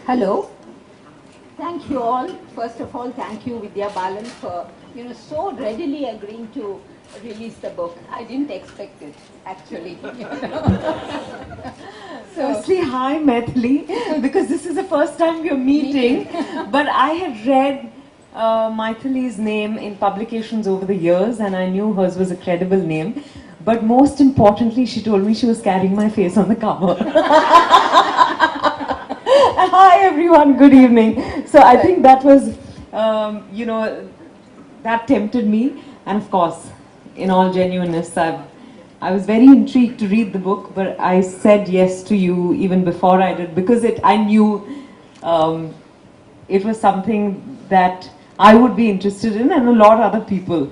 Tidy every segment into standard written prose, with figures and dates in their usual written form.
Hello. Thank you all. First of all, thank you, Vidya Balan, for so readily agreeing to release the book. I didn't expect it, actually. Firstly, hi Maithili, because this is the first time we are meeting. But I had read Maithili's name in publications over the years, and I knew hers was a credible name. But most importantly, she told me she was carrying my face on the cover. Hi everyone, good evening. So I think that was, that tempted me. And of course, in all genuineness, I was very intrigued to read the book, but I said yes to you even before I did because I knew it was something that I would be interested in and a lot of other people.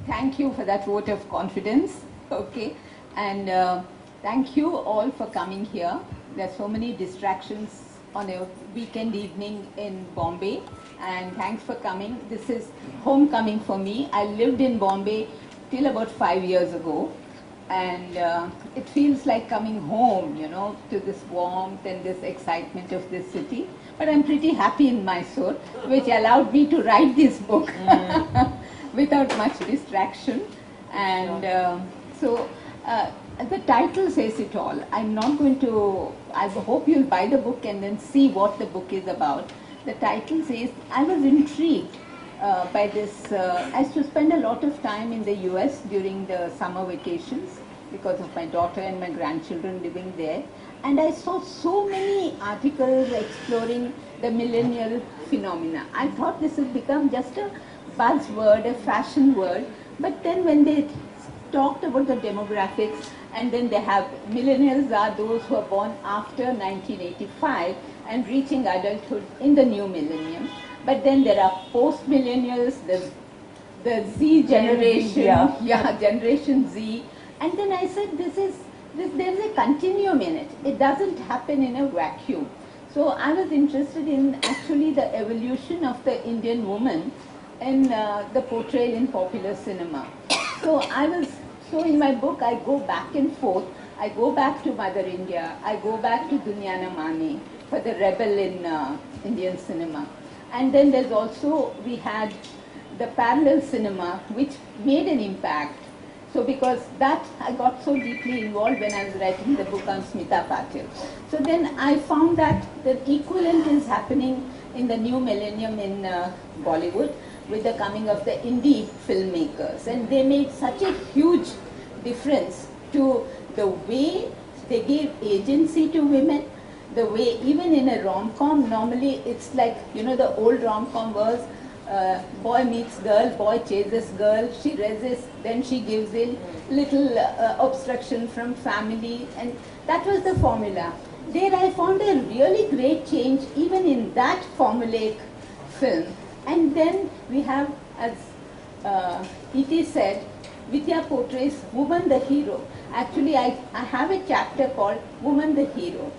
Thank you for that vote of confidence. Okay. And thank you all for coming here. There are so many distractions on a weekend evening in Bombay. And thanks for coming. This is homecoming for me. I lived in Bombay till about 5 years ago. And it feels like coming home, to this warmth and this excitement of this city. But I'm pretty happy in Mysore, which allowed me to write this book without much distraction. And the title says it all. I'm not going to, I hope you'll buy the book and then see what the book is about. The title says, I was intrigued by this. I used to spend a lot of time in the US during the summer vacations because of my daughter and my grandchildren living there. And I saw so many articles exploring the millennial phenomena. I thought this has become just a buzzword, a fashion word. But then when they talked about the demographics, and then they have millennials are those who are born after 1985 and reaching adulthood in the new millennium. But then there are post-millennials, the Z generation, Generation Z. And then I said, there's a continuum in it. It doesn't happen in a vacuum. So I was interested in actually the evolution of the Indian woman in the portrayal in popular cinema. So in my book, I go back and forth. I go back to Mother India. I go back to Dunya Na Mane for the rebel in Indian cinema. And then there's also, we had the parallel cinema, which made an impact. So because that, I got so deeply involved when I was writing the book on Smita Patil. So then I found that the equivalent is happening in the new millennium in Bollywood with the coming of the indie filmmakers. And they made such a huge difference to the way they gave agency to women, the way even in a rom-com, normally it's like, the old rom-com was boy meets girl, boy chases girl, she resists, then she gives in, little obstruction from family, and that was the formula. There I found a really great change even in that formulaic film. And then we have, as E.T. said, Vidya portrays woman the hero. Actually, I have a chapter called Woman the Hero.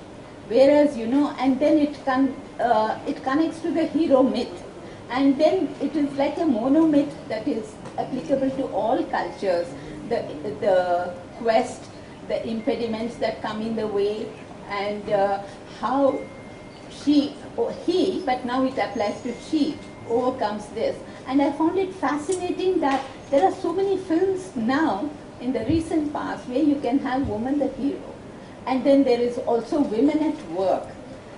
Whereas, and then it connects to the hero myth. And then it is like a monomyth that is applicable to all cultures. The quest, the impediments that come in the way, and how he, but now it applies to she, overcomes this. And I found it fascinating that there are so many films now in the recent past where you can have woman the hero. And then there is also women at work.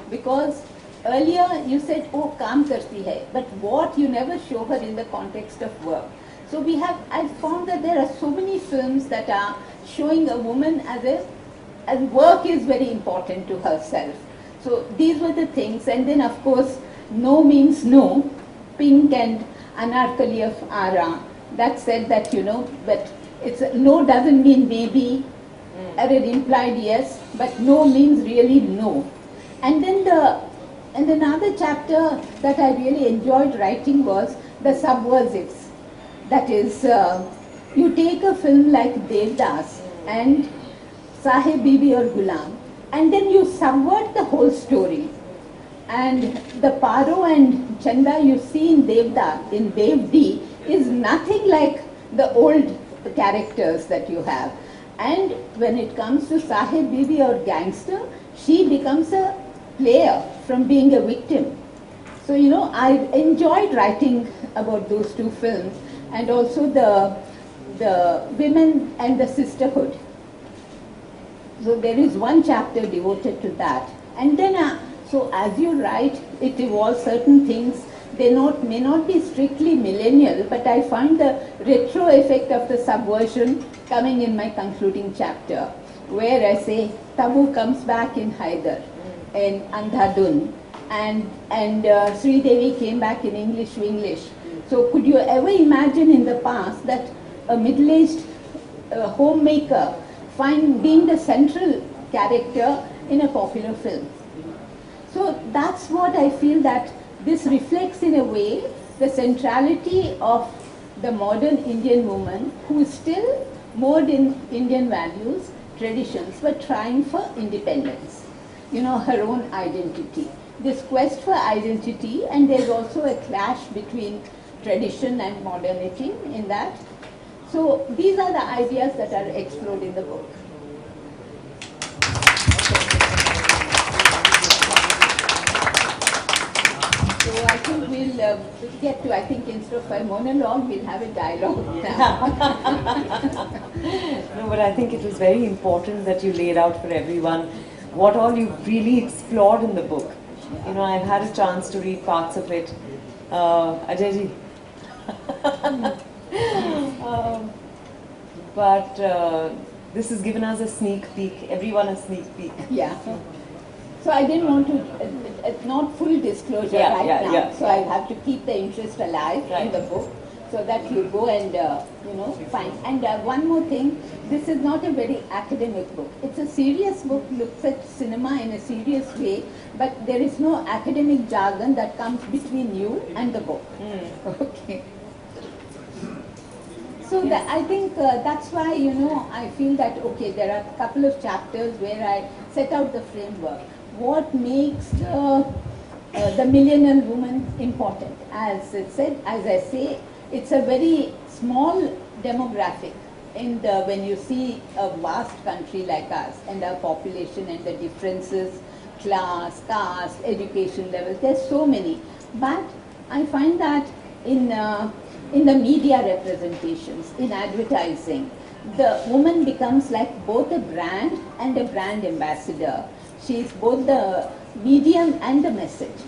Because earlier you said, oh, kaam karti hai, but what, you never show her in the context of work. So I found that there are so many films that are showing a woman as work is very important to herself. So these were the things. And then of course, no means no. Pink and Anarkali of Ara, that said that, but no doesn't mean maybe, or it implied yes, but no means really no. And then another chapter that I really enjoyed writing was the subversives. That is, you take a film like Devdas and Sahib Bibi or Gulam, and then you subvert the whole story. And the Paro and Chanda you see in Devda, in Devdi, is nothing like the old characters that you have. And when it comes to Sahib Bibi or gangster, she becomes a player from being a victim. So, you know, I enjoyed writing about those two films, and also the women and the sisterhood. So there is one chapter devoted to that. And then, so as you write, it evolves certain things. They may not be strictly millennial, but I find the retro effect of the subversion coming in my concluding chapter, where I say Tabu comes back in Haider, in Andhadhun, and Sri Devi came back in English. So could you ever imagine in the past that a middle-aged homemaker being the central character in a popular film? So that's what I feel, that this reflects in a way the centrality of the modern Indian woman, who is still moored in Indian values, traditions, but trying for independence, you know, her own identity. This quest for identity, and there's also a clash between tradition and modernity in that. So these are the ideas that are explored in the book. So I think we'll get to, I think instead of a monologue, we'll have a dialogue now. No, but I think it was very important that you laid out for everyone what all you've really explored in the book. You know, I've had a chance to read parts of it. Ajayji. But this has given us a sneak peek, everyone a sneak peek. Yeah. So I didn't want to, not full disclosure now. Yeah. So I have to keep the interest alive in the book, so that you go and, you know, find. And one more thing, this is not a very academic book. It's a serious book, looks at cinema in a serious way, but there is no academic jargon that comes between you and the book. Okay. So I think that's why, you know, I feel that, okay, there are a couple of chapters where I set out the framework. What makes the millennial woman important? As it said, as I say, it's a very small demographic when you see a vast country like us and our population and the differences, class, caste, education levels, there's so many. But I find that in the media representations, in advertising, the woman becomes like both a brand and a brand ambassador. She is both the medium and the message.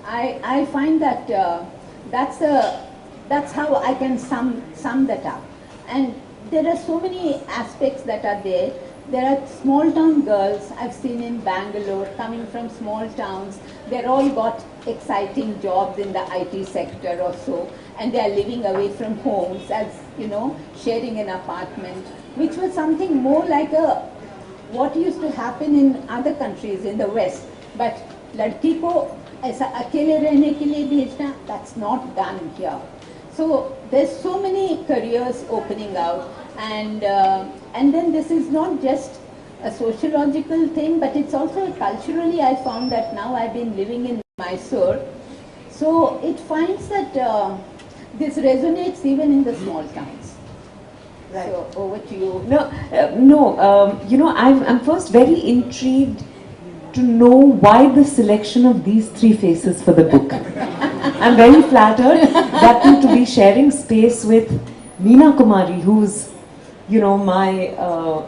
I find that that's how I can sum that up. And there are so many aspects that are there. There are small town girls I've seen in Bangalore coming from small towns. They're all got exciting jobs in the IT sector or so, and they are living away from homes, as you know, sharing an apartment, which was something more like what used to happen in other countries in the West. But ladki ko aisa akele rehne ke liye bhejna, that's not done here. So there's so many careers opening out, and then this is not just a sociological thing, but it's also culturally. I found that now I've been living in Mysore, so it finds that this resonates even in the small towns. Right. So over to you. You know, I'm first very intrigued to know why the selection of these three faces for the book. I'm very flattered that to be sharing space with Meena Kumari, who's, you know,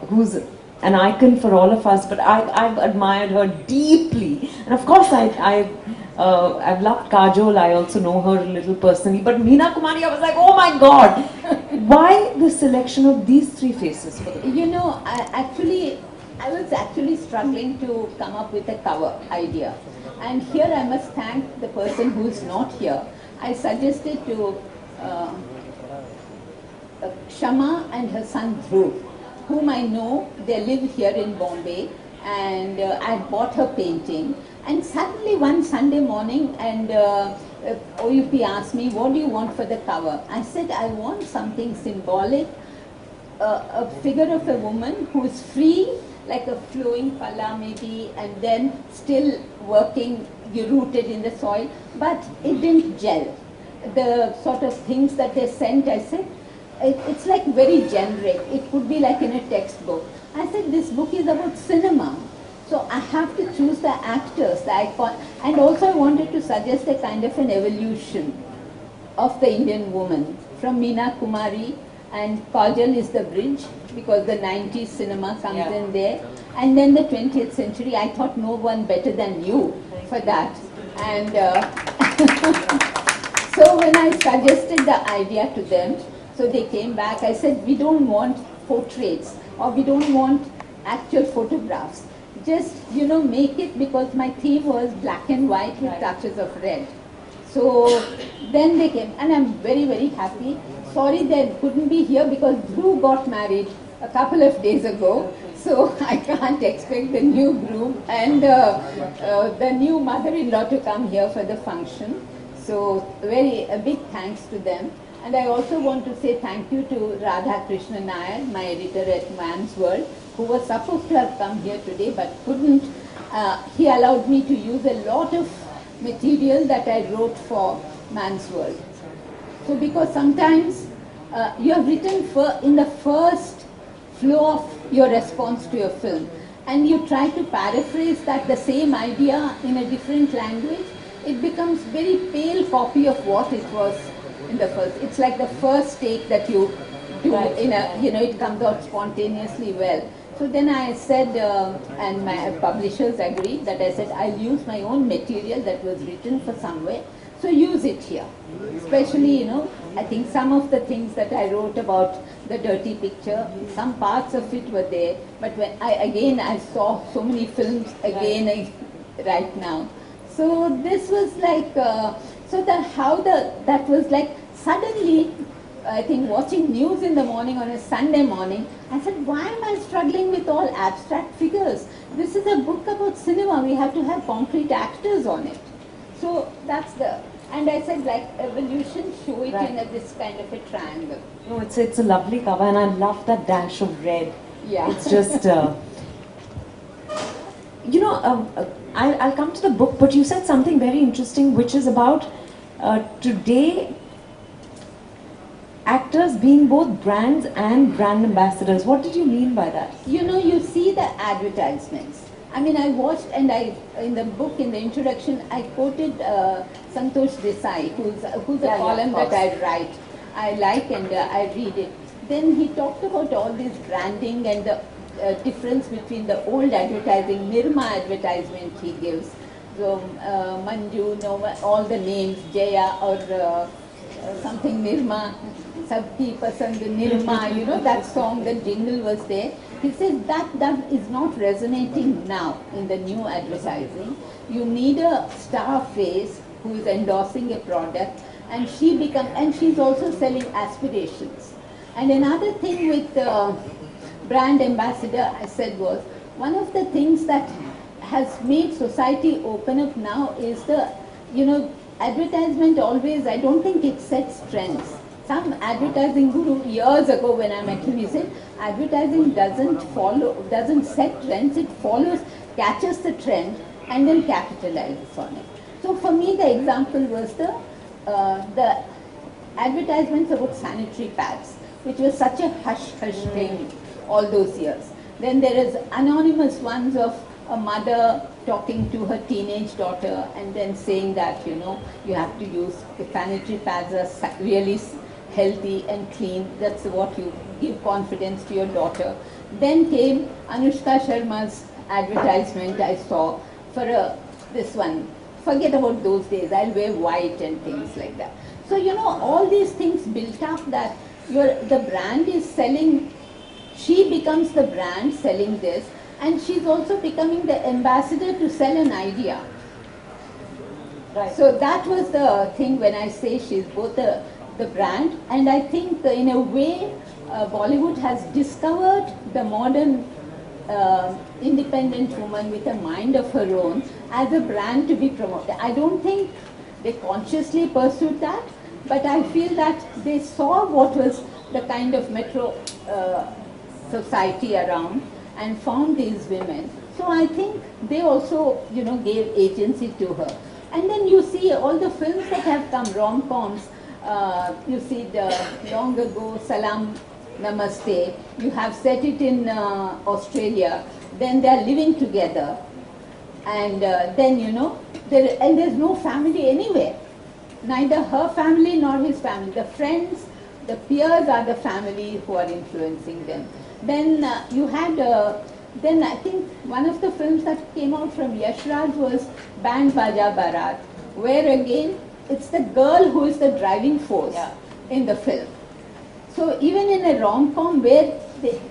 who's an icon for all of us, but I've admired her deeply. And of course, I've loved Kajol, I also know her a little personally, but Meena Kumari, I was like, oh my God, why the selection of these three faces for the book? You know, I was actually struggling to come up with a cover idea. And here I must thank the person who's not here. I suggested to Shama and her son Dhruv, whom I know, they live here in Bombay, and I bought her painting. And suddenly one Sunday morning, and OUP asked me, what do you want for the cover? I said, I want something symbolic, a figure of a woman who is free, like a flowing pala maybe, and then still working, rooted in the soil, but it didn't gel. The sort of things that they sent, I said, it's like very generic. It could be like in a textbook. I said, this book is about cinema. So I have to choose the actors, the icon, and also I wanted to suggest a kind of an evolution of the Indian woman from Meena Kumari, and Kajal is the bridge because the 90s cinema comes in there, and then the 20th century. I thought no one better than you for that, and so when I suggested the idea to them, so they came back. I said, we don't want portraits or we don't want actual photographs. Just, make it, because my theme was black and white with touches of red. So then they came, and I'm very, very happy. Sorry they couldn't be here because Drew got married a couple of days ago. So I can't expect the new groom and the new mother-in-law to come here for the function. So a big thanks to them. And I also want to say thank you to Radha Krishna Nair, my editor at Man's World, who was supposed to have come here today but couldn't. He allowed me to use a lot of material that I wrote for Man's World. So because sometimes you have written in the first flow of your response to your film, and you try to paraphrase the same idea in a different language, it becomes very pale copy of what it was in the first. It's like the first take that you do it comes out spontaneously well. So then I said, and my publishers agreed, that I said, I'll use my own material that was written for somewhere, so use it here. Especially, I think some of the things that I wrote about the dirty picture, some parts of it were there, but when I saw so many films again right now. So this was like, that was like suddenly, I think watching news in the morning on a Sunday morning, I said, why am I struggling with all abstract figures? This is a book about cinema, we have to have concrete actors on it. So that's and I said, like, evolution, show it in this kind of a triangle. No, it's a lovely cover, and I love that dash of red. Yeah. It's just, I'll come to the book, but you said something very interesting, which is about today, actors being both brands and brand ambassadors. What did you mean by that? You see the advertisements. I mean, I watched, and in the book, in the introduction, I quoted Santosh Desai, who's a column that I write. I like and I read it. Then he talked about all this branding and the difference between the old advertising, Nirma advertisement he gives. So Manju, all the names, Jaya or something Nirma, Sabki Pasand Nirma, that song, the jingle was there. He says that is not resonating now in the new advertising. You need a star face who is endorsing a product, and she's also selling aspirations. And another thing with brand ambassador, I said, was one of the things that has made society open up now is advertisement always, I don't think it sets trends. Some advertising guru years ago when I met him, he said, advertising doesn't set trends, it catches the trend and then capitalizes on it. So for me the example was the advertisements about sanitary pads, which was such a hush-hush thing all those years. Then there is anonymous ones of a mother talking to her teenage daughter and then saying that, you have to use the sanitary pads are really healthy and clean. That's what you give confidence to your daughter. Then came Anushka Sharma's advertisement I saw for this one. Forget about those days, I'll wear white and things like that. So, all these things built up that the brand is selling, she becomes the brand selling this, and she's also becoming the ambassador to sell an idea. Right. So that was the thing when I say she's both the brand, and I think in a way Bollywood has discovered the modern independent woman with a mind of her own as a brand to be promoted. I don't think they consciously pursued that, but I feel that they saw what was the kind of metro society around and found these women. So I think they also, gave agency to her. And then you see all the films that have come, rom-coms, you see the long ago Salam Namaste, you have set it in Australia, then they are living together, And then, there's no family anywhere. Neither her family nor his family. The friends, the peers are the family who are influencing them. Then you had, then I think one of the films that came out from Yash Raj was Band Baja Barat, where again it's the girl who is the driving force in the film. So even in a rom-com where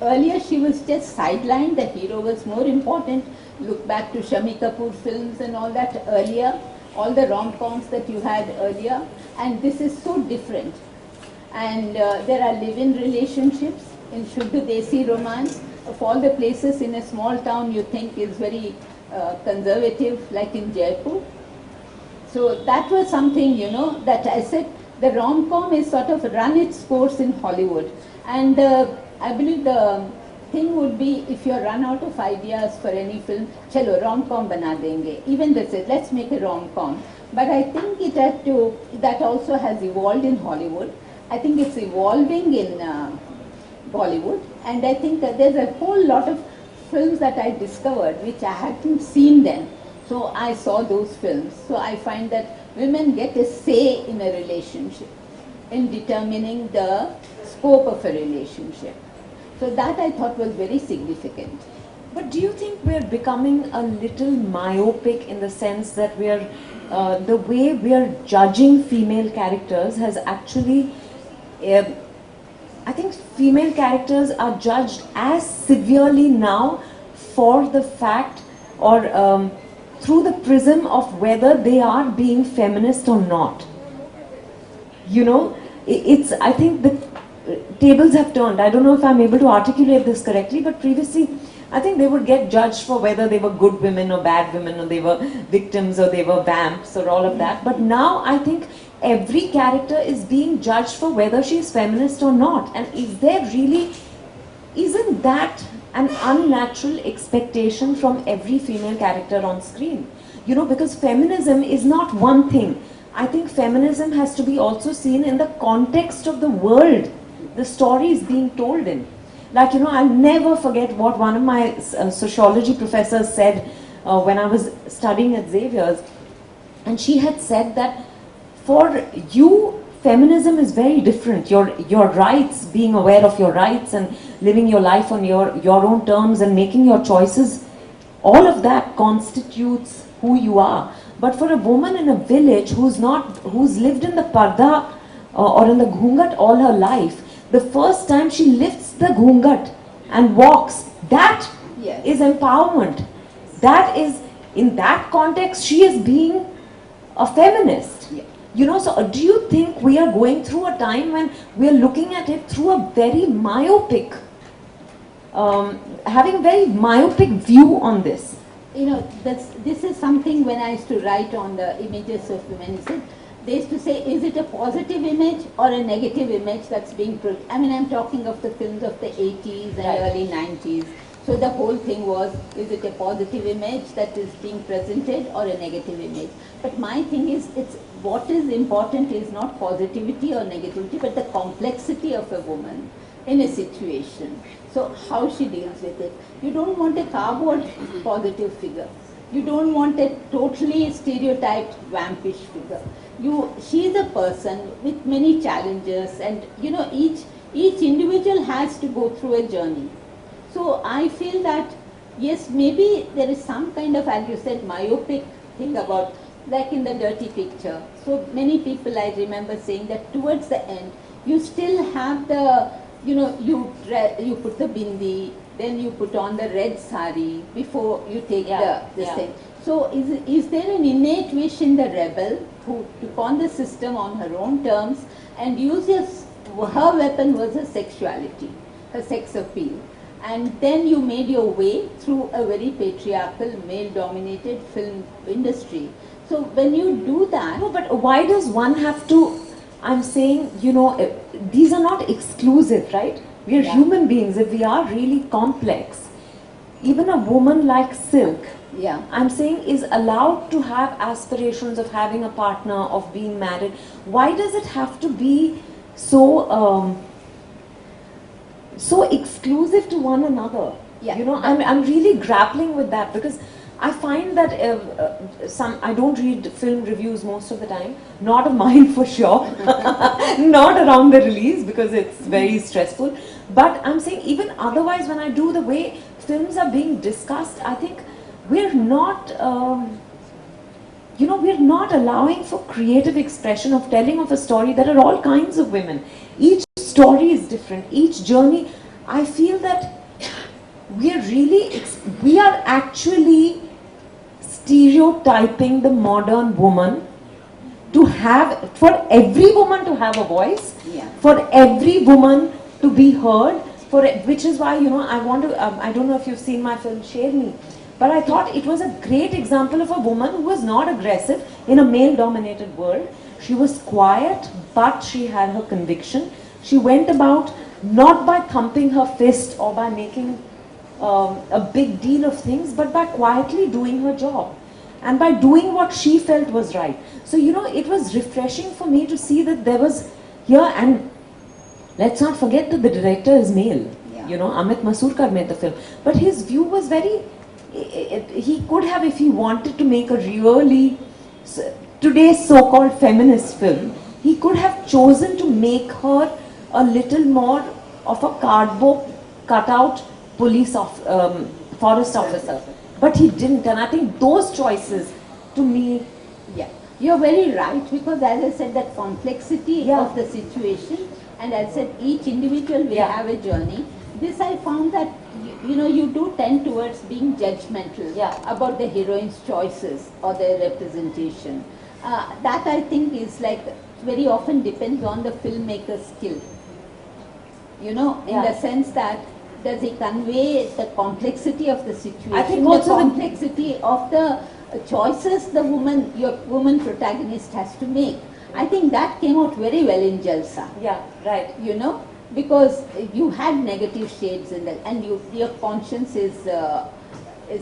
earlier she was just sidelined, the hero was more important. Look back to Shami Kapoor films and all that earlier, all the rom-coms that you had earlier, and this is so different. And there are live-in relationships in Shudh Desi romance. Of all the places in a small town you think is very conservative, like in Jaipur. So that was something, that I said the rom-com is sort of run its course in Hollywood. And I believe the thing would be, if you're run out of ideas for any film, chalo rom-com bana denge. Even they said, let's make a rom-com. But I think that also has evolved in Hollywood. I think it's evolving in Bollywood. And I think that there's a whole lot of films that I discovered which I hadn't seen then. So I saw those films. So I find that women get a say in a relationship, in determining the scope of a relationship. So that I thought was very significant. But do you think we're becoming a little myopic in the sense that we're, the way we're judging female characters has actually, I think female characters are judged as severely now for the fact or through the prism of whether they are being feminist or not. I think the tables have turned. I don't know if I'm able to articulate this correctly, but previously I think they would get judged for whether they were good women or bad women, or they were victims or they were vamps or all of that. But now I think every character is being judged for whether she's feminist or not. And isn't that an unnatural expectation from every female character on screen? Because feminism is not one thing. I think feminism has to be also seen in the context of the world the story is being told in. Like, I'll never forget what one of my sociology professors said when I was studying at Xavier's. And she had said that for you, feminism is very different. Your rights, being aware of your rights and living your life on your own terms and making your choices, all of that constitutes who you are. But for a woman in a village who's lived in the parda or in the ghungat all her life, the first time she lifts the ghungat and walks, that is empowerment. That is, in that context, she is being a feminist. So do you think we are going through a time when we are looking at it through a very myopic, having a very myopic view on this? This is something when I used to write on the images of women, they used to say, is it a positive image or a negative image that's being produced? I mean, I'm talking of the films of the 80s and early 90s. So the whole thing was, is it a positive image that is being presented or a negative image? But my thing is, what is important is not positivity or negativity, but the complexity of a woman in a situation. So how she deals with it. You don't want a cardboard positive figure. You don't want a totally stereotyped vampish figure. She is a person with many challenges, and each individual has to go through a journey. So I feel that yes, maybe there is some kind of, as you said, myopic thing about, like in the Dirty Picture. So many people, I remember saying that towards the end, you still have the, you put the bindi, then you put on the red sari before you take this thing. So is there an innate wish in the rebel who took on the system on her own terms and uses, her weapon was her sexuality, her sex appeal. And then you made your way through a very patriarchal, male-dominated film industry. So when you do that... No, but why does one have to... I'm saying, these are not exclusive, right? We are human beings. If we are really complex, even a woman like Silk, I'm saying, is allowed to have aspirations of having a partner, of being married. Why does it have to be so exclusive to one another? I'm really grappling with that, because I find that I don't read film reviews most of the time, not of mine for sure, not around the release because it's very stressful. But I'm saying even otherwise, when I do, the way films are being discussed, I think we're not, we're not allowing for creative expression of telling of a story. There are all kinds of women. Each story is different. Each journey, I feel that we are actually stereotyping the modern woman to have, for every woman to have a voice, for every woman to be heard, which is why, I want to, I don't know if you've seen my film Share Me, but I thought it was a great example of a woman who was not aggressive in a male-dominated world. She was quiet, but she had her conviction. She went about not by thumping her fist or by making a big deal of things, but by quietly doing her job and by doing what she felt was right. So, it was refreshing for me to see that there was here, and let's not forget that the director is male. Amit Masurkar made the film. But his view was very, he could have, if he wanted to make a really, today's so-called feminist film, he could have chosen to make her a little more of a cardboard cutout forest officer. But he didn't, and I think those choices, to me... Yeah, you're very right, because as I said, that complexity of the situation, and as I said, each individual will have a journey. This I found that, you do tend towards being judgmental about the heroine's choices or their representation. That I think is like, very often depends on the filmmaker's skill. In the sense that, does he convey the complexity of the situation, I think also the complexity of the choices your woman protagonist has to make. I think that came out very well in Jalsa. Yeah, right. Because you had negative shades in that, and your conscience is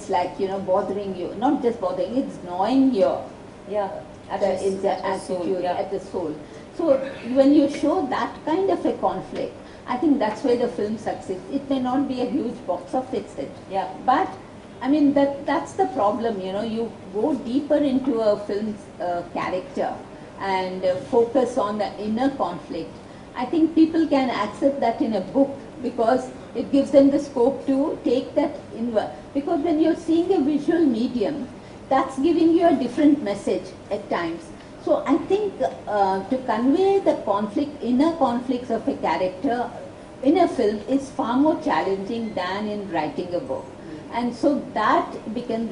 like, bothering you. Not just bothering, it's gnawing your at the soul. So when you show that kind of a conflict, I think that's where the film succeeds. It may not be a huge box office hit, but I mean that's the problem. You go deeper into a film's character and focus on the inner conflict. I think people can accept that in a book because it gives them the scope to take that inward. Because when you're seeing a visual medium, that's giving you a different message at times. So I think to convey the inner conflicts of a character in a film is far more challenging than in writing a book. And so that becomes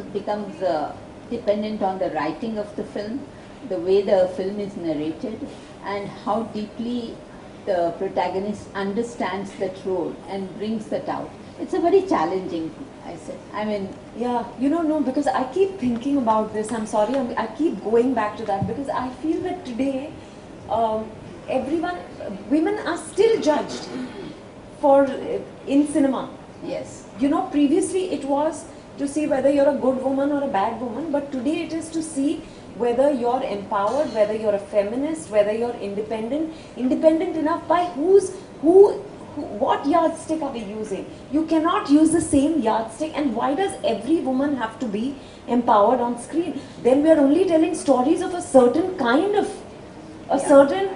dependent on the writing of the film, the way the film is narrated, and how deeply the protagonist understands that role and brings that out. It's a very challenging, I said. I mean... Yeah, no, because I keep thinking about this. I'm sorry, I keep going back to that because I feel that today, women are still judged in cinema. Yes. Previously it was to see whether you're a good woman or a bad woman, but today it is to see whether you're empowered, whether you're a feminist, whether you're independent enough by what yardstick are we using? You cannot use the same yardstick, and why does every woman have to be empowered on screen? Then we are only telling stories of a certain kind of, certain,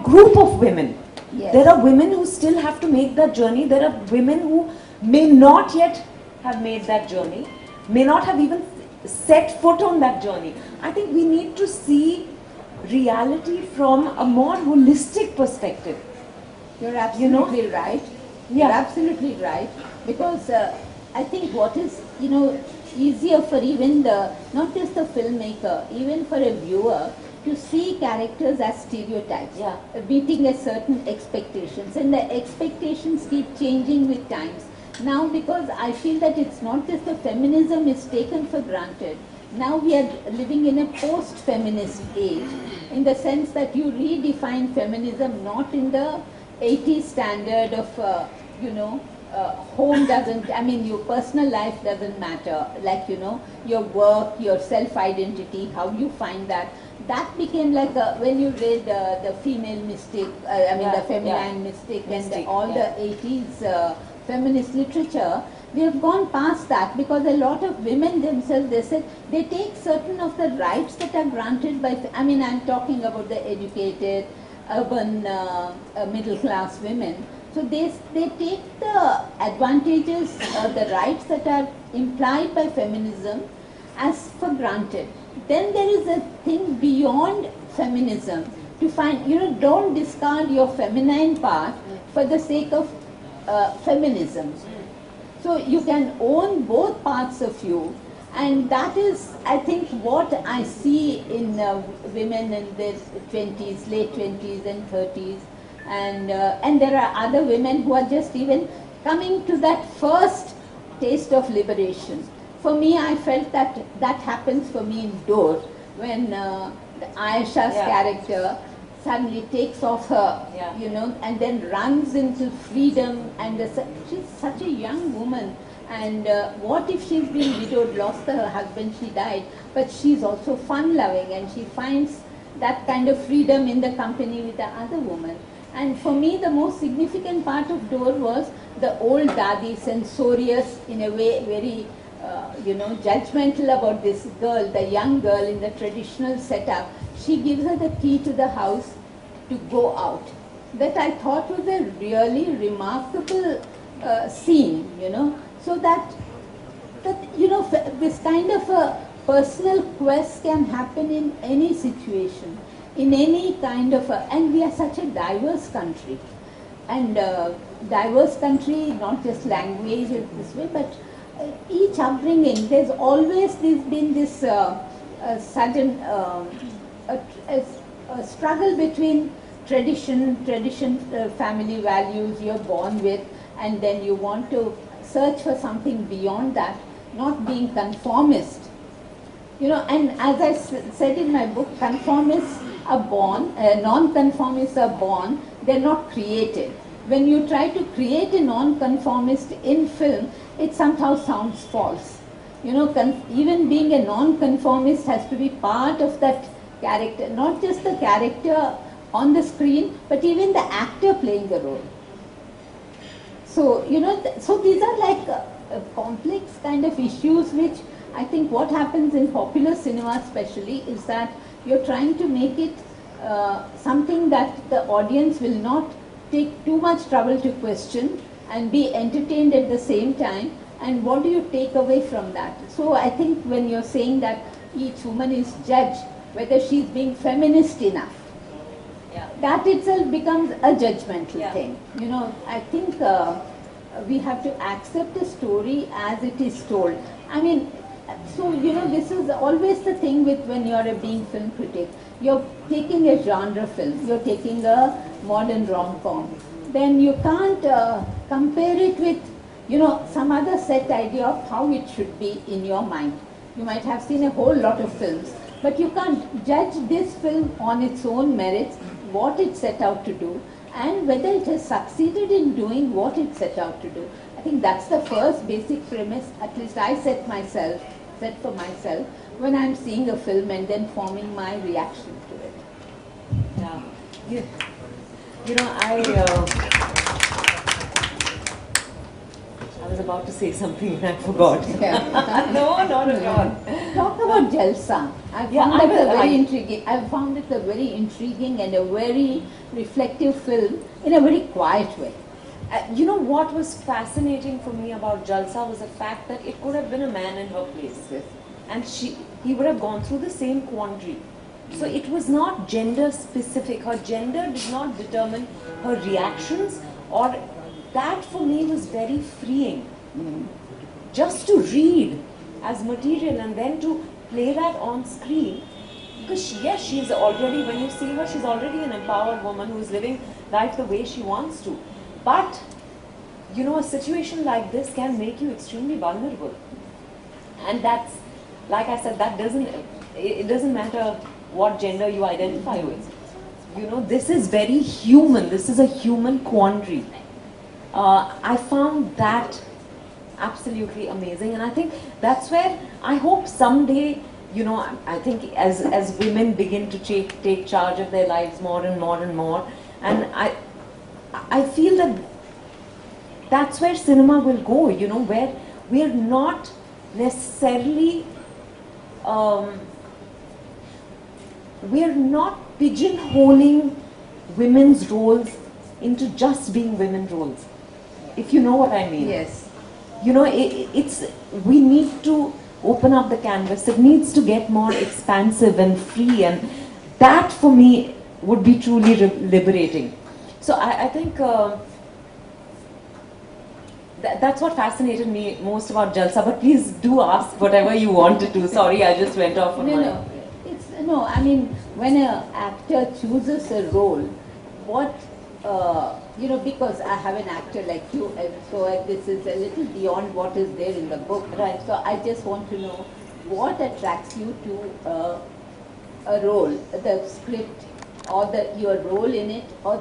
group of women. Yes. There are women who still have to make that journey. There are women who may not yet have made that journey, may not have even set foot on that journey. I think we need to see reality from a more holistic perspective. You're absolutely right. You're absolutely right. Because I think what is, easier for even not just the filmmaker, even for a viewer, to see characters as stereotypes, meeting a certain expectations, and the expectations keep changing with times. Now, because I feel that it's not just the feminism is taken for granted. Now we are living in a post-feminist age, in the sense that you redefine feminism not in the 80s standard of, home doesn't, your personal life doesn't matter, like, your work, your self-identity, how you find that. That became like when you read the female mystic, the feminine mystic and all the 80s feminist literature, We have gone past that because a lot of women themselves, they said, they take certain of the rights that are granted by, I mean, I'm talking about the educated, urban, middle class women. So they take the advantages, the rights that are implied by feminism as for granted. Then there is a thing beyond feminism to find, don't discard your feminine part for the sake of feminism. So you can own both parts of you, and that is, I think, what I see in women in their 20s, late 20s and 30s, and there are other women who are just even coming to that first taste of liberation. For me, I felt that that happens for me in Door, when Ayesha's character suddenly takes off her, and then runs into freedom, and she's such a young woman, and what if she's been widowed, lost her husband, she died, but she's also fun-loving, and she finds that kind of freedom in the company with the other woman. And for me, the most significant part of Door was the old Dadi, censorious, in a way, very judgmental about this girl, the young girl in the traditional setup. She gives her the key to the house to go out. That I thought was a really remarkable scene, so that this kind of a personal quest can happen in any situation, in any kind of and we are such a diverse country. And diverse country, not just language this way, but each upbringing, there's always been this sudden a struggle between tradition, family values you're born with, and then you want to search for something beyond that, not being conformist. And as I said in my book, conformists are born, non-conformists are born, they're not created. When you try to create a non-conformist in film, it somehow sounds false. Even being a non-conformist has to be part of that character, not just the character on the screen, but even the actor playing the role. So, so these are like complex kind of issues which I think what happens in popular cinema especially is that you're trying to make it something that the audience will not take too much trouble to question and be entertained at the same time. And what do you take away from that? So I think when you're saying that each woman is judged whether she's being feminist enough, that itself becomes a judgmental thing. I think we have to accept a story as it is told. I mean, so this is always the thing with when you're a being film critic. You're taking a genre film, you're taking a modern rom-com. Then you can't compare it with, some other set idea of how it should be in your mind. You might have seen a whole lot of films, but you can't judge this film on its own merits, what it set out to do, and whether it has succeeded in doing what it set out to do. I think that's the first basic premise, at least I set for myself, when I'm seeing a film and then forming my reaction to it. I was about to say something and I forgot. No, not at all. Talk about Jalsa. I found it a very intriguing and a very reflective film in a very quiet way. What was fascinating for me about Jalsa was the fact that it could have been a man in her place. And he would have gone through the same quandary. So it was not gender specific. Her gender did not determine her reactions, or that for me was very freeing. Just to read as material and then to play that on screen. Because yes, she's already, when you see her, she's already an empowered woman who is living life the way she wants to. But, a situation like this can make you extremely vulnerable. And that's, like I said, it doesn't matter what gender you identify with. This is very human. This is a human quandary. I found that absolutely amazing, and I think that's where I hope someday, I think as women begin to take charge of their lives more and more and more, and I feel that that's where cinema will go, where we're not necessarily, we're not pigeonholing women's roles into just being women roles, if you know what I mean. Yes. You know, we need to open up the canvas. It needs to get more expansive and free, and that for me would be truly liberating. So I think that's what fascinated me most about Jalsa. But please do ask whatever you wanted to. Sorry, I just went off on No, I mean, when an actor chooses a role, what, because I have an actor like you, and so this is a little beyond what is there in the book. Right. So I just want to know what attracts you to a role, the script, or your role in it, or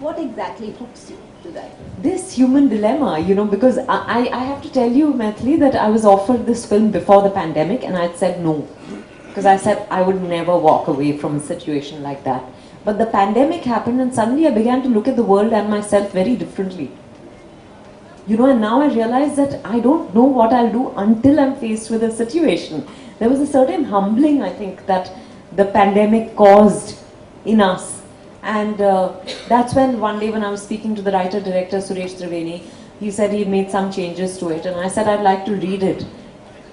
what exactly hooks you to that? This human dilemma, because I have to tell you, Maithili, that I was offered this film before the pandemic, and I'd said no. Because I said I would never walk away from a situation like that. But the pandemic happened, and suddenly I began to look at the world and myself very differently. And now I realize that I don't know what I'll do until I'm faced with a situation. There was a certain humbling, I think, that the pandemic caused in us. And that's when one day when I was speaking to the writer-director Suresh Triveni, he said he made some changes to it. And I said, I'd like to read it.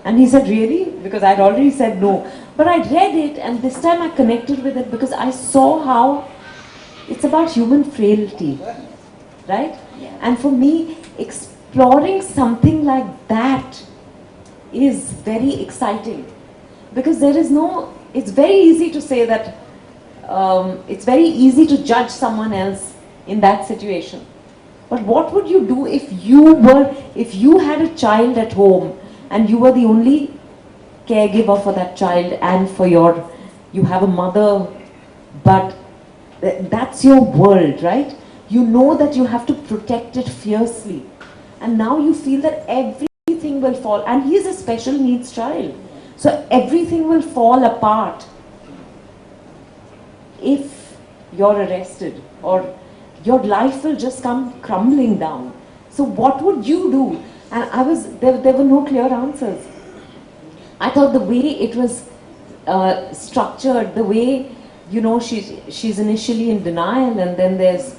And he said, really? Because I'd already said no. But I read it, and this time I connected with it because I saw how it's about human frailty, right? Yeah. And for me, exploring something like that is very exciting. Because it's very easy to say that, it's very easy to judge someone else in that situation. But what would you do if you had a child at home and you were the only caregiver for that child, and you have a mother, but that's your world, right? You know that you have to protect it fiercely. And now you feel that everything will fall, and he's a special needs child. So everything will fall apart if you're arrested, or your life will just come crumbling down. So what would you do? And there were no clear answers. I thought the way it was structured, the way, she's initially in denial, and then there's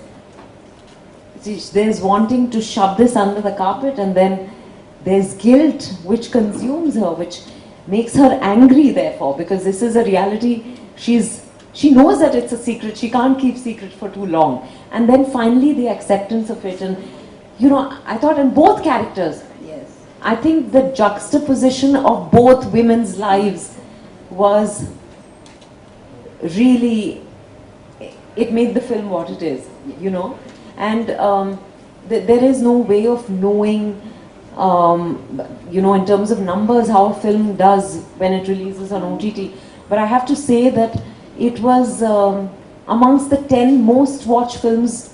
wanting to shove this under the carpet, and then there's guilt which consumes her, which makes her angry, therefore, because this is a reality. She knows that it's a secret. She can't keep secret for too long. And then finally the acceptance of it. And I thought in both characters, yes, I think the juxtaposition of both women's lives was really, it made the film what it is, And there is no way of knowing, in terms of numbers, how a film does when it releases on OTT. But I have to say that it was amongst the 10 most watched films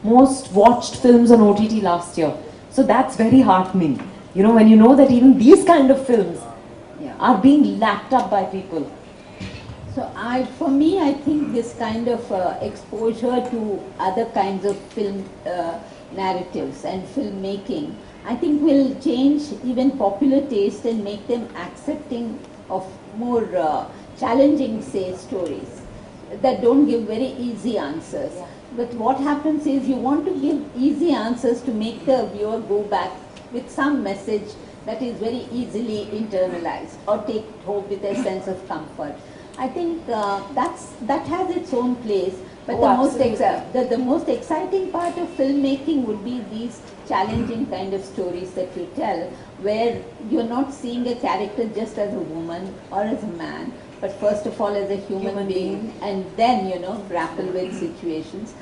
on OTT last year. So that's very heartening. When you know that even these kind of films are being lapped up by people. So for me, I think this kind of exposure to other kinds of film narratives and filmmaking, I think will change even popular taste and make them accepting of more challenging, say, stories that don't give very easy answers. Yeah. But what happens is you want to give easy answers to make the viewer go back with some message that is very easily internalized or take home with a sense of comfort. I think that has its own place. But the most exciting part of filmmaking would be these challenging kind of stories that you tell, where you're not seeing a character just as a woman or as a man, but first of all as a human being, and then grapple with situations.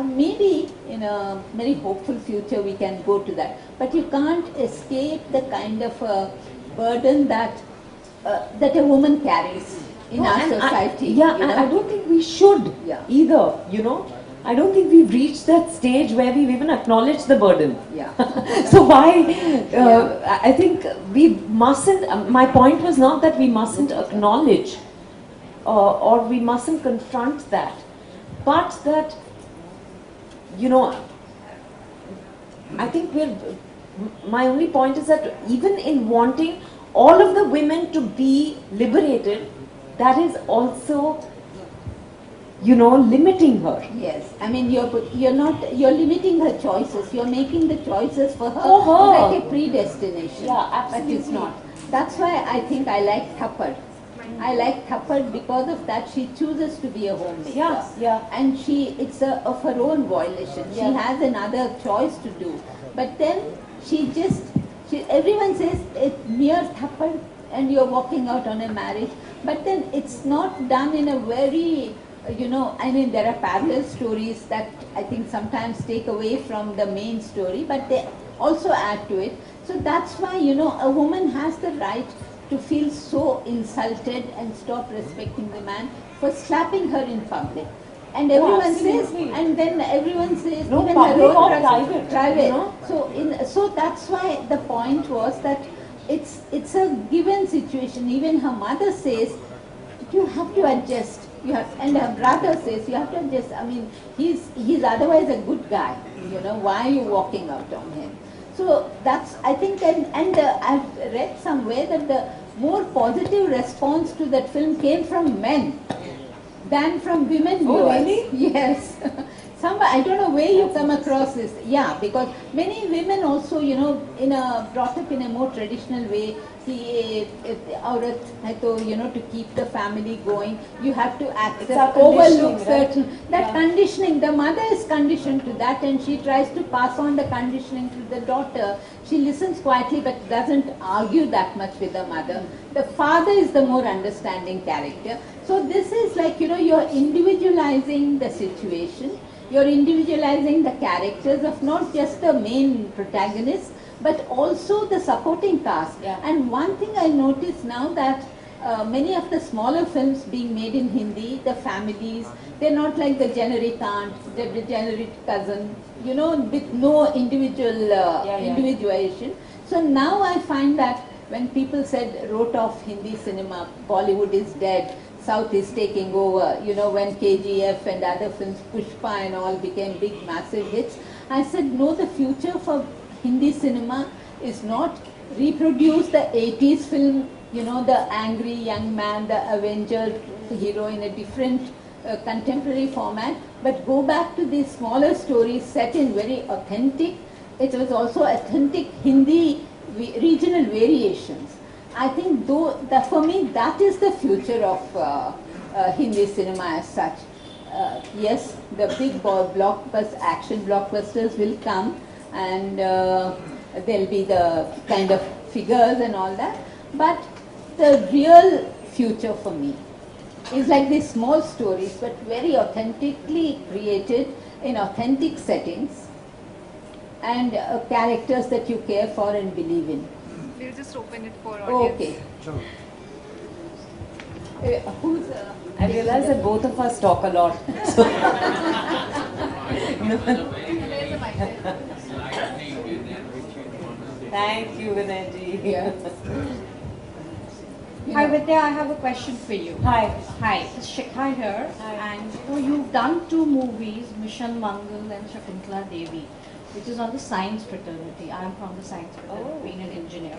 Maybe in a very hopeful future we can go to that, but you can't escape the kind of burden that a woman carries in our society. I don't think we should either. I don't think we've reached that stage where we've even acknowledged the burden. Yeah. So why? I think we mustn't. My point was not that we mustn't acknowledge or we mustn't confront that, but that I think my only point is that even in wanting all of the women to be liberated, that is also, limiting her. Yes, I mean you're limiting her choices. You're making the choices for her, For her. like a predestination. Yeah, absolutely. But it's not. That's why I think I like Thappad. I like Thappad because of that. She chooses to be a homemaker. Yeah. And it's of her own volition. Yeah. She has another choice to do. But then everyone says it's mere Thappad and you're walking out on a marriage. But then it's not done in a very, I mean, there are parallel stories that I think sometimes take away from the main story, but they also add to it. So that's why, a woman has the right to feel so insulted and stop respecting the man for slapping her in public. And everyone says, and then everyone says, no, even public her own or private. So that's why the point was that it's a given situation. Even her mother says, you have to adjust. And her brother says, you have to adjust. I mean, he's otherwise a good guy. Why are you walking out on him? So that's, I think, and I've read somewhere that the more positive response to that film came from men than from women viewers. Oh, really? Yes. I don't know where you come across this. Yeah, because many women also, brought up in a more traditional way. To keep the family going, you have to accept, overlook certain, that conditioning. The mother is conditioned to that, and she tries to pass on the conditioning to the daughter. She listens quietly but doesn't argue that much with the mother. The father is the more understanding character. So this is like, you're individualizing the situation. You're individualizing the characters of not just the main protagonist, but also the supporting cast. Yeah. And one thing I notice now that many of the smaller films being made in Hindi, the families, they're not like the generic aunt, the generic cousin, with no individuation. So now I find that when people wrote off Hindi cinema, Bollywood is dead, South is taking over, when KGF and other films, Pushpa and all became big, massive hits, I said, no, the future for Hindi cinema is not reproduce the 80s film, the angry young man, the Avenger hero in a different contemporary format, but go back to these smaller stories set in very authentic, it was also authentic Hindi regional variations. I think for me that is the future of Hindi cinema as such. Yes, the big action blockbusters will come, and there'll be the kind of figures and all that, but the real future for me is like these small stories but very authentically created in authentic settings, and characters that you care for and believe in. We'll just open it for audience. Okay. Sure. I realize that both of us talk a lot. So thank you, Vinayji. Yeah. Hi Vidya, I have a question for you. Hi. Hi, it's Shikha here. Hi. And you've done 2 movies, Mission Mangal and Shakuntala Devi, which is on the science fraternity. I'm from the science fraternity, being an engineer.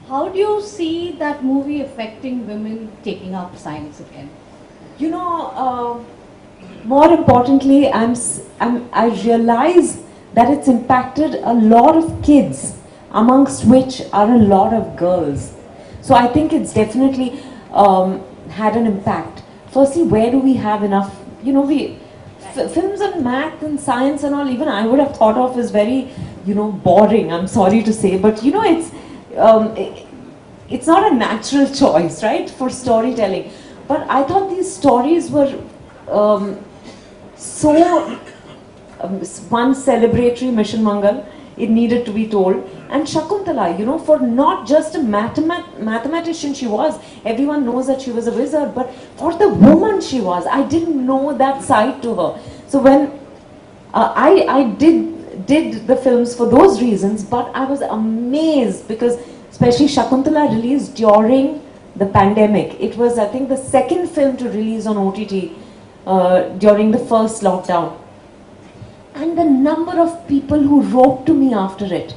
How do you see that movie affecting women taking up science again? More importantly, I realize that it's impacted a lot of kids, amongst which are a lot of girls. So I think it's definitely had an impact. Firstly, where do we have enough, films on math and science and all, even I would have thought of as very, boring, I'm sorry to say, but it's not a natural choice, right, for storytelling. But I thought these stories were one celebratory, Mission Mangal, it needed to be told. And Shakuntala, for not just a mathematician she was, everyone knows that she was a wizard, but for the woman she was, I didn't know that side to her. So when I did the films for those reasons, but I was amazed because especially Shakuntala released during the pandemic. It was, I think, the second film to release on OTT during the first lockdown. And the number of people who wrote to me after it,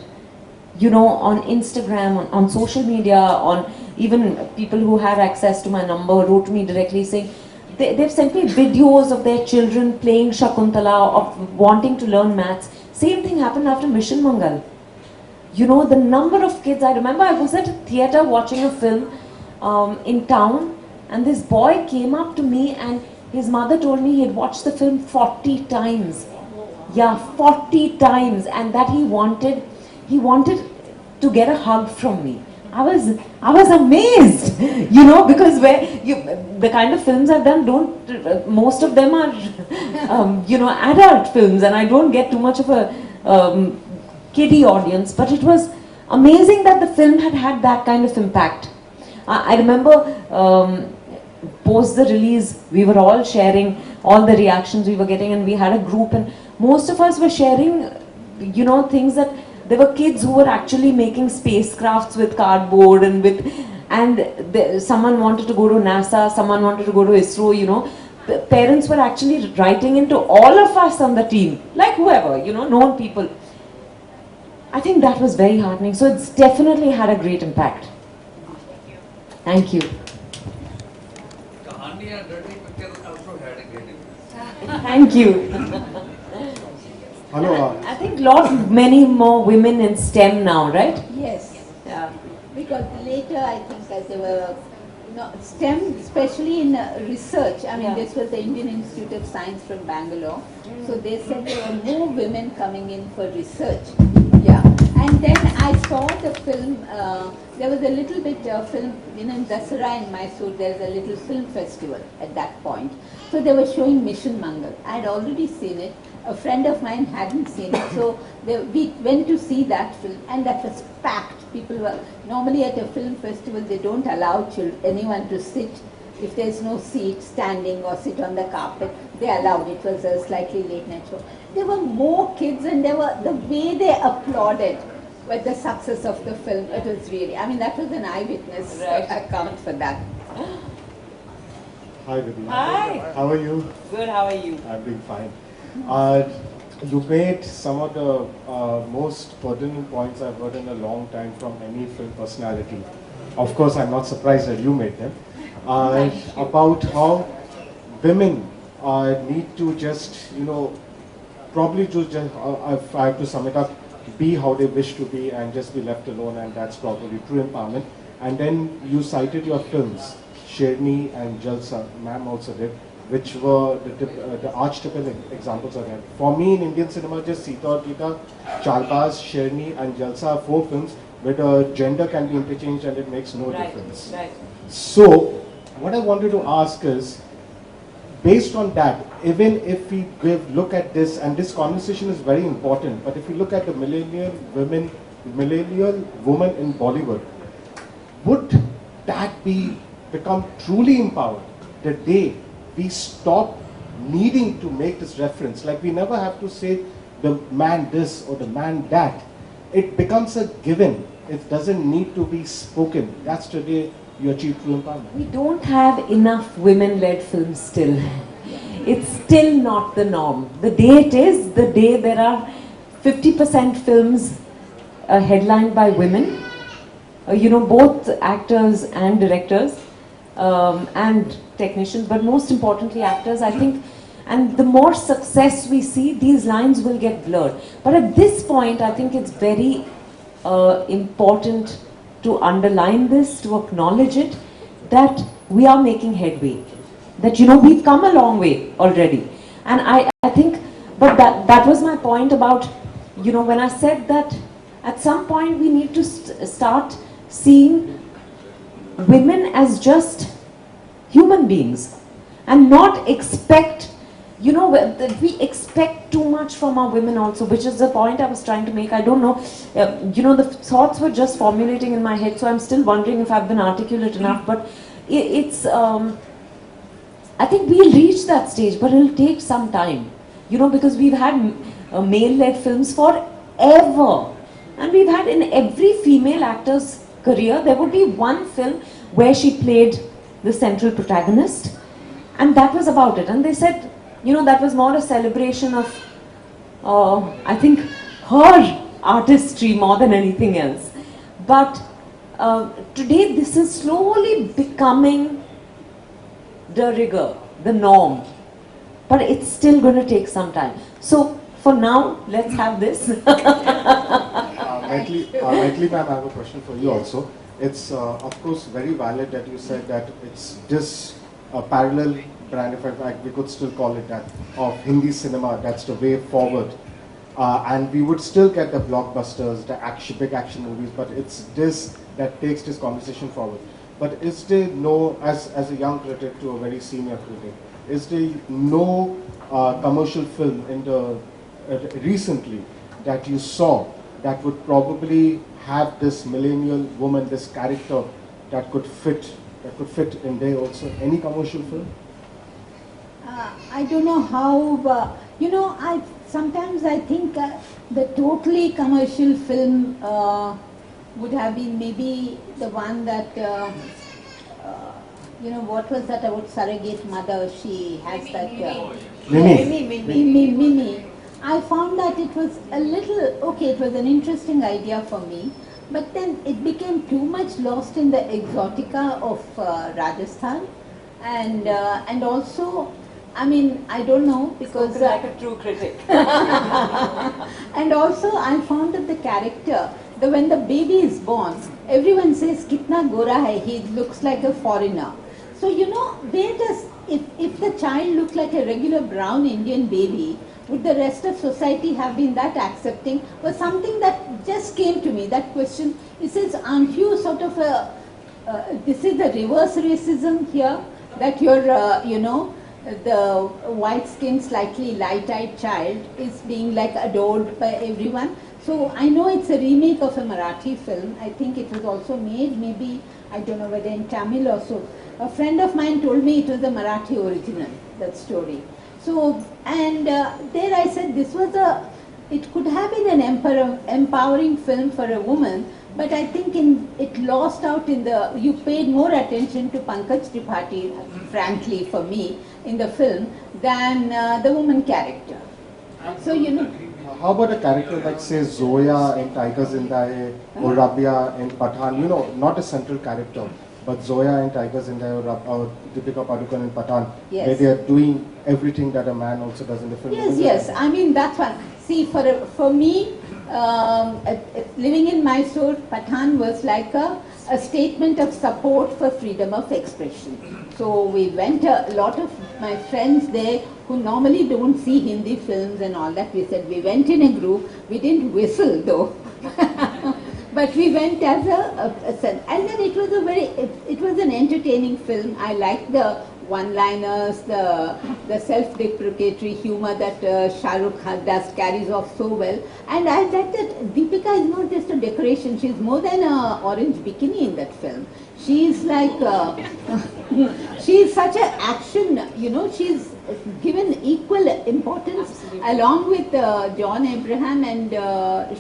you know, on Instagram, on social media, on even people who had access to my number wrote me directly saying, they've sent me videos of their children playing Shakuntala, of wanting to learn maths. Same thing happened after Mission Mangal. You know, the number of kids, I remember I was at a theatre watching a film in town, and this boy came up to me and his mother told me he had watched the film 40 times. Yeah, 40 times, and that he wanted to get a hug from me. I was amazed, you know, because the kind of films I've done most of them are, you know, adult films, and I don't get too much of a kiddie audience, but it was amazing that the film had that kind of impact. I remember post the release, we were all sharing all the reactions we were getting, and we had a group, and most of us were sharing, you know, things that there were kids who were actually making spacecrafts with cardboard and someone wanted to go to NASA, someone wanted to go to ISRO, you know. The parents were actually writing into all of us on the team, like whoever, you know, known people. I think that was very heartening. So it's definitely had a great impact. Thank you. Kahani and Dirty Picture also had a great impact. Thank you. Hello. I think many more women in STEM now, right? Yes. Yeah. Because later I think that there were, STEM, especially in research. I mean, this was the Indian Institute of Science from Bangalore. So they said there were more women coming in for research. Yeah. And then I saw the film, there was a little bit of film, in Dasara in Mysore, there's a little film festival at that point. So they were showing Mission Mangal. I had already seen it. A friend of mine hadn't seen it, so we went to see that film, and that was packed. People were, normally at a film festival, they don't allow anyone to sit. If there's no seat, standing or sit on the carpet, they allowed. It was a slightly late night show. There were more kids, and the way they applauded with the success of the film, it was really, I mean, that was an eyewitness account for that. Hi, Vidya. Hi. How are you? Good, how are you? I'm doing fine. You made some of the most pertinent points I've heard in a long time from any film personality. Of course, I'm not surprised that you made them. About how women need to just, you know, probably to just, if I have to sum it up, be how they wish to be and just be left alone, and that's probably true empowerment. And then you cited your films, Sherni and Jalsa, ma'am also did, which were the archetypal examples of that. For me in Indian cinema, just Sita aur Geeta, Charbaz, Sherni and Jalsa are 4 films where the gender can be interchanged and it makes no difference. Right. So, what I wanted to ask is, based on that, even if we look at this, and this conversation is very important, but if we look at the millennial woman in Bollywood, would that become truly empowered the day we stop needing to make this reference? Like, we never have to say the man this or the man that. It becomes a given. It doesn't need to be spoken. That's today you achieve true empowerment. We don't have enough women-led films still. It's still not the norm. The day it is, the day there are 50% films headlined by women, you know, both actors and directors and technicians, but most importantly actors, I think. And the more success we see, these lines will get blurred. But at this point, I think it's very important to underline this, to acknowledge it, that we are making headway. That, you know, we've come a long way already. And I think, but that was my point about, you know, when I said that at some point we need to start seeing women as just human beings and not expect, you know, we expect too much from our women also, which is the point I was trying to make. I don't know, you know, the thoughts were just formulating in my head, so I'm still wondering if I've been articulate enough, but it's, I think we'll reach that stage, but it'll take some time, you know, because we've had male-led films forever, and we've had in every female actor's career, there would be one film where she played the central protagonist, and that was about it. And they said, you know, that was more a celebration of, I think, her artistry more than anything else. But today this is slowly becoming de rigueur, the norm. But it's still going to take some time. So for now, let's have this. Maithili ma'am, I have a question for you also. It's of course very valid that you said that it's just a parallel brand, if we could still call it that, of Hindi cinema. That's the way forward. And we would still get the blockbusters, the big action movies, but it's this that takes this conversation forward. But is there no, as a young critic to a very senior critic, is there no commercial film in the recently that you saw that would probably have this millennial woman, this character that could fit in there also? Any commercial film? I don't know how, sometimes I think the totally commercial film would have been maybe the one that, what was that about surrogate mother? She has Mimi. I found that it was a little, it was an interesting idea for me, but then it became too much lost in the exotica of Rajasthan, and also, I don't know, because like a true critic. and also I found that the character, when the baby is born, everyone says kitna gora hai, he looks like a foreigner. So where does, if the child looked like a regular brown Indian baby, would the rest of society have been that accepting? Was something that just came to me, that question. It says, aren't you sort of this is the reverse racism here, that you're, the white-skinned, slightly light-eyed child is being like adored by everyone. So I know it's a remake of a Marathi film. I think it was also made, maybe, I don't know whether in Tamil or so. A friend of mine told me it was a Marathi original, that story. So, and there I said this was it could have been an empowering film for a woman, but I think it lost out you paid more attention to Pankaj Tripathi, frankly for me, in the film, than the woman character. So, How about a character like, say, Zoya in Tiger Zinda Hai or Rabia in Pathan? Not a central character, but Zoya in Tiger Zinda Hai or Deepika Padukone in Pathan, yes, where they are doing everything that a man also does in the film. Yes. That's one. See, for me, living in Mysore, Pathan was like a statement of support for freedom of expression. So we went, a lot of my friends there who normally don't see Hindi films and all that, we said, we went in a group, we didn't whistle though, but we went as and then it was an entertaining film. I liked the one-liners, the self-deprecatory humor that Shah Rukh Khan carries off so well. And I like that Deepika is not just a decoration, she's more than an orange bikini in that film. She's like, she's such an action, she's given equal importance. Absolutely. Along with John Abraham and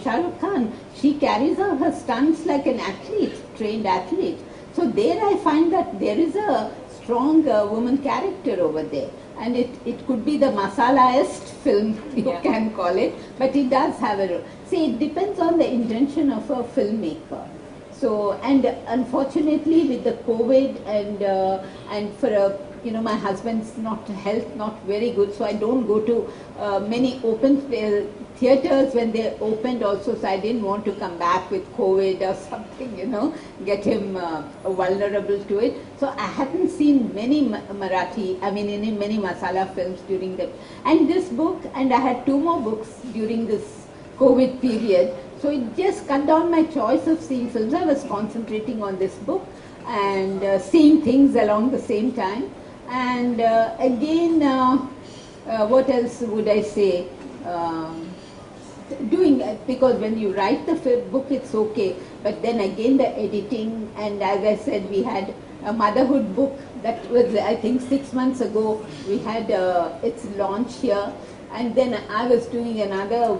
Shah Rukh Khan. She carries out her stunts like an athlete, trained athlete. So there I find that there is a strong woman character over there. And it could be the masala-est film, you can call it, but it does have a... See, it depends on the intention of a filmmaker. So, and unfortunately with the COVID and for my husband's health not very good, so I don't go to many open theaters when they opened also, so I didn't want to come back with COVID or something, get him vulnerable to it. So I haven't seen many many masala films during the... And this book, and I had 2 more books during this COVID period, so it just cut down my choice of seeing films. I was concentrating on this book and seeing things along the same time. And again, what else would I say? Because when you write the book, it's okay, but then again the editing, and as I said, we had a motherhood book that was, I think, 6 months ago. We had its launch here, and then I was doing another,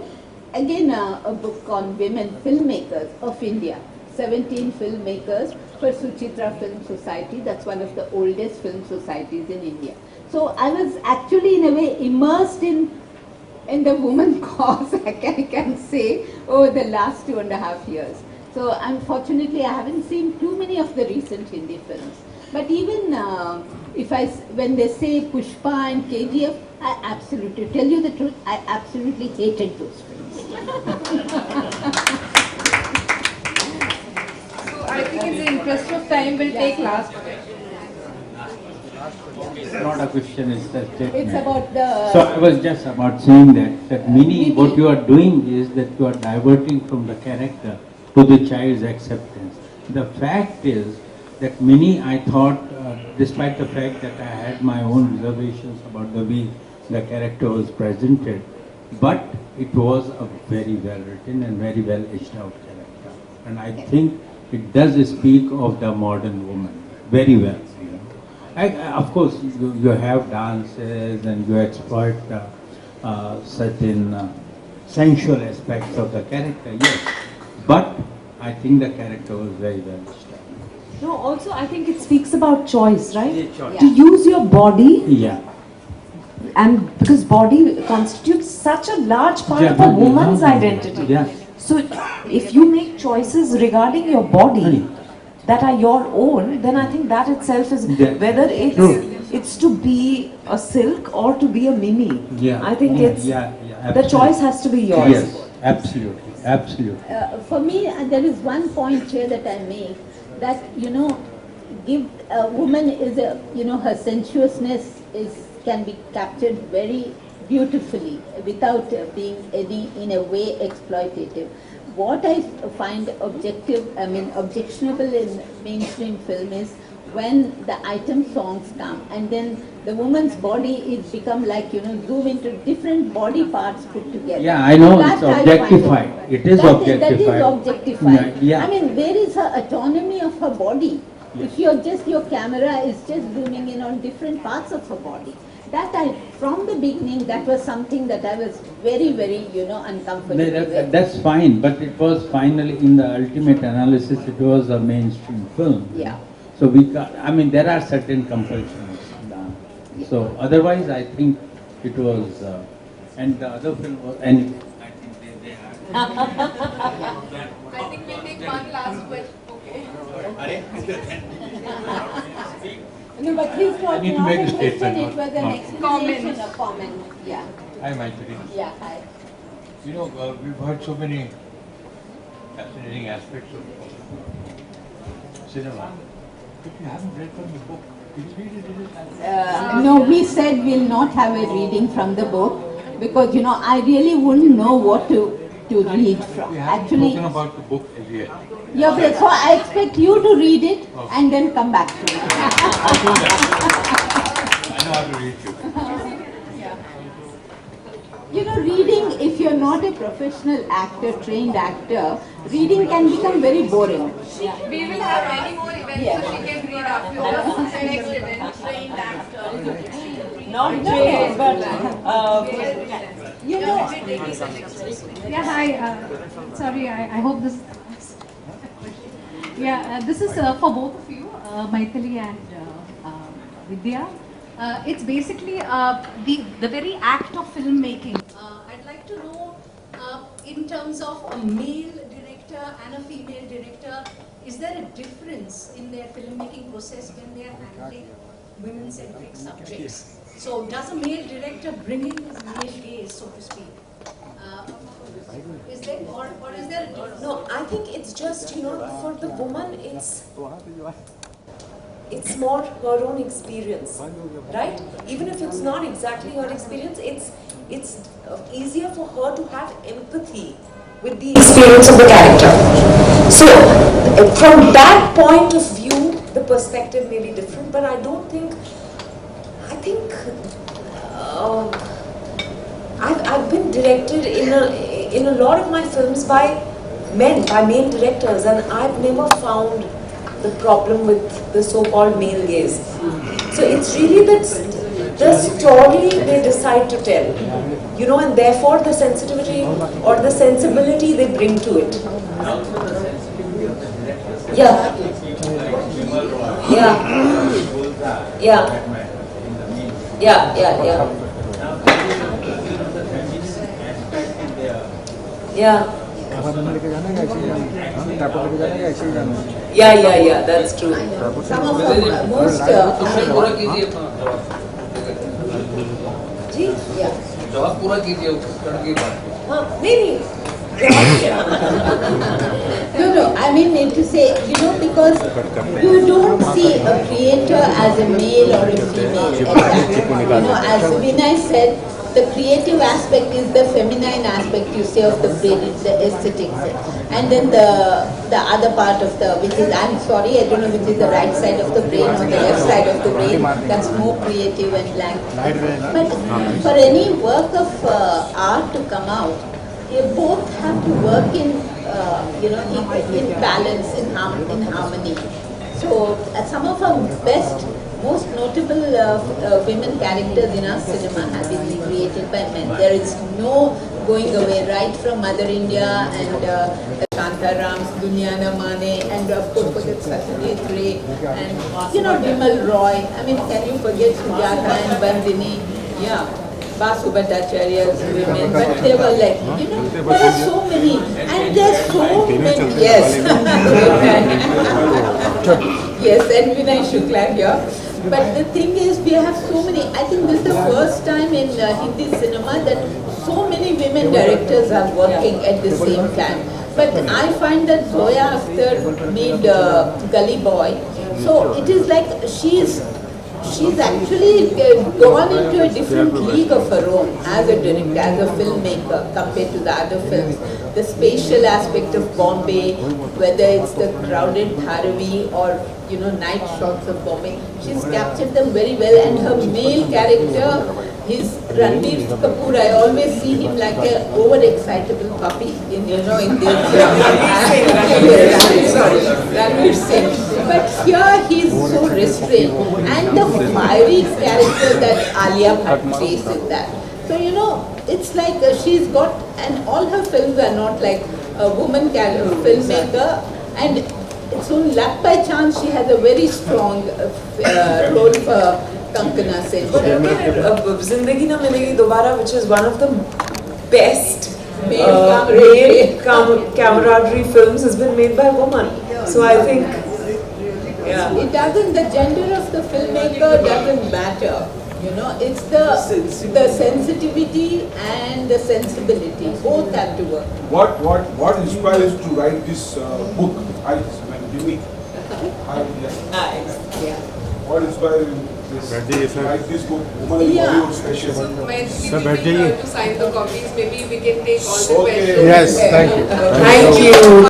again a book on women filmmakers of India, 17 filmmakers for Suchitra Film Society. That's one of the oldest film societies in India. So I was actually in a way immersed in in the woman cause, I can say, over the last 2.5 years. So unfortunately, I haven't seen too many of the recent Hindi films. But even when they say Pushpa and KGF, I absolutely, tell you the truth, I absolutely hated those films. So I think in the interest of time, we'll take last question. It's not a question, it's a statement. It's about the... So I was just about saying that Mini, what you are doing is that you are diverting from the character to the child's acceptance. The fact is that Mini, I thought, despite the fact that I had my own reservations about the way the character was presented, but it was a very well written and very well etched out character. And I think it does speak of the modern woman very well. Of course, you have dances and you exploit certain sensual aspects of the character, yes. But I think the character was very well established. No, also I think it speaks about choice, right? Yeah, choice. To use your body, Yeah. and because body constitutes such a large part of a woman's identity. Yeah. So if you make choices regarding your body that are your own, then I think that itself is, whether it's to be a silk or to be a mini. Yeah. I think it's, the choice has to be yours. Yes, absolutely, absolutely. For me, there is one point here that I make, that, give a woman is a, her sensuousness can be captured very beautifully without being in a way exploitative. What I find objectionable in mainstream film is when the item songs come and then the woman's body is become like, zoom into different body parts put together. Yeah, I know, That it's I objectified. find It is objectified. That is objectified. Yeah. Where is her autonomy of her body? Yes. If your camera is just zooming in on different parts of her body. From the beginning, that was something that I was very, very, uncomfortable with. That's fine, but it was finally, in the ultimate analysis, it was a mainstream film. Yeah. So there are certain compulsions. So otherwise, I think it was, and the other film was, and I think they are. I think we'll take one last question. Okay. No, but his was I need to not make a a question, statement, it was an not- explanation, a comment. Yeah. Hi, Maithili. Yeah, hi. We've heard so many fascinating aspects of cinema. But you haven't read from the book. Did you read it? No, we said we'll not have a reading from the book because, I really wouldn't know what to read from. We haven't Actually, spoken about the book as yet. yeah, but so I expect you to read it and then come back to me. I know how to read you. Reading, if you're not a professional actor, trained actor, reading can become very boring. We will have many more events, Yeah. so she can read afterwards. The next event, trained actor. Not trained, but Yeah, hi. Sorry, I hope this. Yeah, this is for both of you, Maithili and Vidya. It's basically the very act of filmmaking. I'd like to know, in terms of a male director and a female director, is there a difference in their filmmaking process when they are handling women-centric subjects? So, does a male director bring in his male gaze, so to speak? Is there, or is there a difference? No, I think it's just, for the woman, it's more her own experience, right? Even if it's not exactly her experience, it's easier for her to have empathy with the experience of the character. So, from that point of view, the perspective may be different, but I think I've been directed in a lot of my films by male directors, and I've never found the problem with the so-called male gaze. So it's really the story they decide to tell, and therefore the sensitivity or the sensibility they bring to it. Yeah. Yeah. Yeah. Yeah. Yeah. Yeah. Yeah. Yeah, that's true. Some of the most पूरा कीजिए अपना yeah. जवाब पूरा कीजिए कर्ण की बात हाँ, नहीं No, I mean to say, because you don't see a creator as a male or a female. As Vinay said, the creative aspect is the feminine aspect, you say, of the brain, it's the aesthetics. And then the other part of which is, I'm sorry, I don't know which is the right side of the brain or the left side of the brain, that's more creative and blank. But for any work of art to come out, you both have to work in balance, in harmony. So some of our best, most notable women characters in our cinema have been created by men. There is no going away, right from Mother India and Shantarams, Dunyana Mane, and of course forget Satyajit Ray and Bimal Roy. I mean, can you forget Sujata and Bandini? Yeah. Basu Bhattacharya's women, but they were like, there are so many, and there's so many, yes. Yes, and Vinay Shukla here. But the thing is, we have so many, I think this is the first time in Hindi cinema that so many women directors are working at the same time. But I find that Zoya Akhtar made Gully Boy, so it is like she's actually gone into a different league of her own as a director, as a filmmaker compared to the other films. The spatial aspect of Bombay, whether it's the crowded Dharavi or night shots of Bombay, she's captured them very well. And her male character, his Ranveer Kapoor, I always see him like an overexcitable puppy in this. Sorry, Ranveer Singh. But here he's so restrained, and the fiery character that Alia Bhatt plays in that. So it's like she's got, and all her films are not like a woman filmmaker, and it's only luck by chance she has a very strong role for Kankana Sen. Zindagi Na Milegi Dobara, which is one of the best male camaraderie films, has been made by a woman. So I think, yeah. It doesn't, the gender of the filmmaker doesn't matter. It's the sensitivity and the sensibility. Both have to work. What inspires you to write this book? What inspired you to write this book? Woman in Bollywood Special. So Maithili to sign the copies, maybe we can take all the questions. Yes, thank you. Thank you.